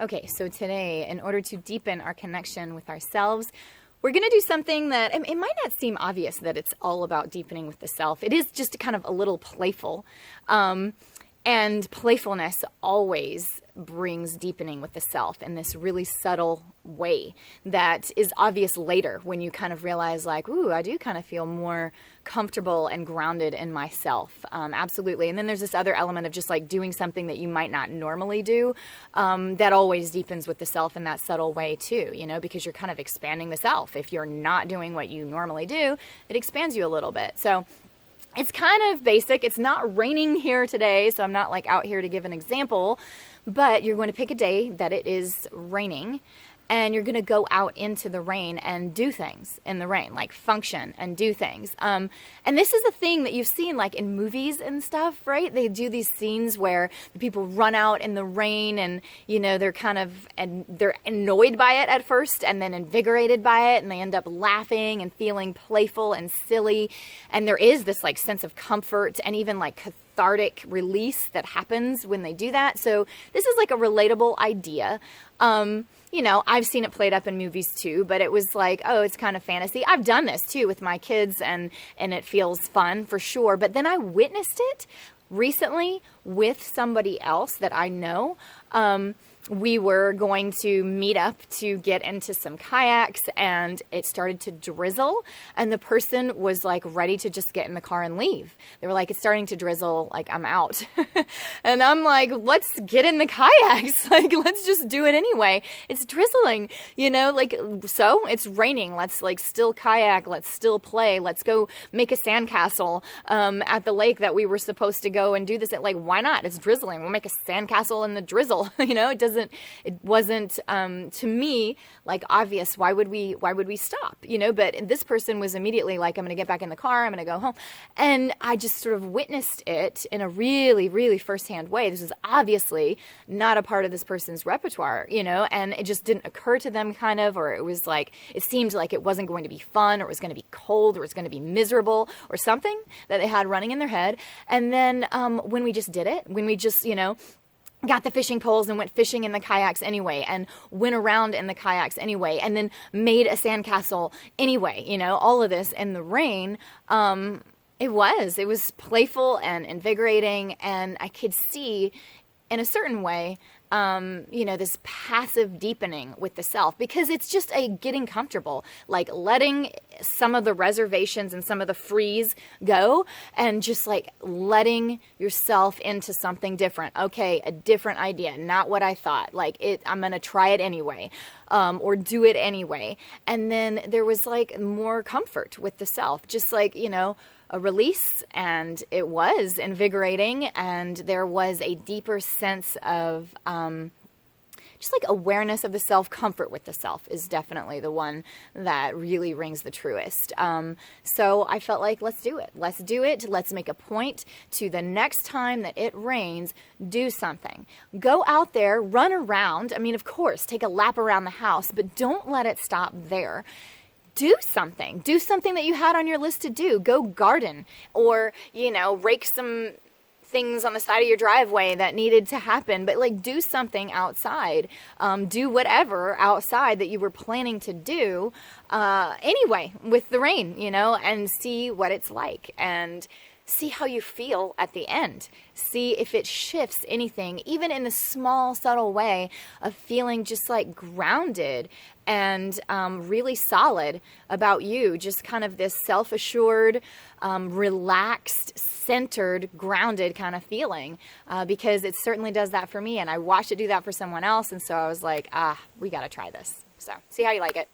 Okay, so today, in order to deepen our connection with ourselves, we're going to do something that it might not seem obvious that it's all about deepening with the self. It is just kind of a little playful. And playfulness always brings deepening with the self in this really subtle way that is obvious later when you kind of realize, like, ooh, I do kind of feel more comfortable and grounded in myself. Absolutely. And then there's this other element of just like doing something that you might not normally do, that always deepens with the self in that subtle way too, because you're kind of expanding the self. If you're not doing what you normally do, it expands you a little bit. So it's kind of basic. It's not raining here today, so I'm not like out here to give an example, but you're going to pick a day that it is raining, and you're going to go out into the rain and do things in the rain, like function and do things. And this is a thing that you've seen like in movies and stuff, right? They do these scenes where the people run out in the rain and, they're annoyed by it at first and then invigorated by it, and they end up laughing and feeling playful and silly. And there is this like sense of comfort and even like cathartic release that happens when they do that. So this is like a relatable idea. I've seen it played up in movies too, but it was like, oh, it's kind of fantasy. I've done this too with my kids, and it feels fun for sure. But then I witnessed it recently with somebody else that I know. We were going to meet up to get into some kayaks, and it started to drizzle, and the person was like ready to just get in the car and leave. They were like, it's starting to drizzle, like I'm out. And I'm like, let's get in the kayaks. Like, let's just do it anyway. It's drizzling, so it's raining. Let's like still kayak. Let's still play. Let's go make a sandcastle, at the lake that we were supposed to go and do this at. Like, why not? It's drizzling. We'll make a sandcastle in the drizzle. It wasn't, to me, like obvious. Why would we stop? But this person was immediately like, I'm going to get back in the car. I'm going to go home. And I just sort of witnessed it in a really, really firsthand way. This was obviously not a part of this person's repertoire, and it just didn't occur to them or it was like, it seemed like it wasn't going to be fun, or it was going to be cold, or it was going to be miserable, or something that they had running in their head. And then, when we just did it, when we just, got the fishing poles and went fishing in the kayaks anyway, and went around in the kayaks anyway, and then made a sandcastle anyway, all of this in the rain. It was playful and invigorating, and I could see in a certain way, this passive deepening with the self, because it's just a getting comfortable, like letting some of the reservations and some of the freeze go, and just like letting yourself into something different. Okay, a different idea, not what I thought. Like I'm going to try it anyway, or do it anyway. And then there was like more comfort with the self, just like, a release, and it was invigorating, and there was a deeper sense of just like awareness of the self. Comfort with the self is definitely the one that really rings the truest. So I felt like, let's do it. Let's make a point to the next time that it rains, do something. Go out there, run around. I mean, of course, take a lap around the house, but don't let it stop there. Do something that you had on your list to do. Go garden, or, rake some things on the side of your driveway that needed to happen, but like do something outside. Do whatever outside that you were planning to do, anyway, with the rain, and see what it's like, and see how you feel at the end. See if it shifts anything, even in the small, subtle way of feeling just like grounded and really solid about you. Just kind of this self-assured, relaxed, centered, grounded kind of feeling, because it certainly does that for me. And I watched it do that for someone else. And so I was like, we got to try this. So see how you like it.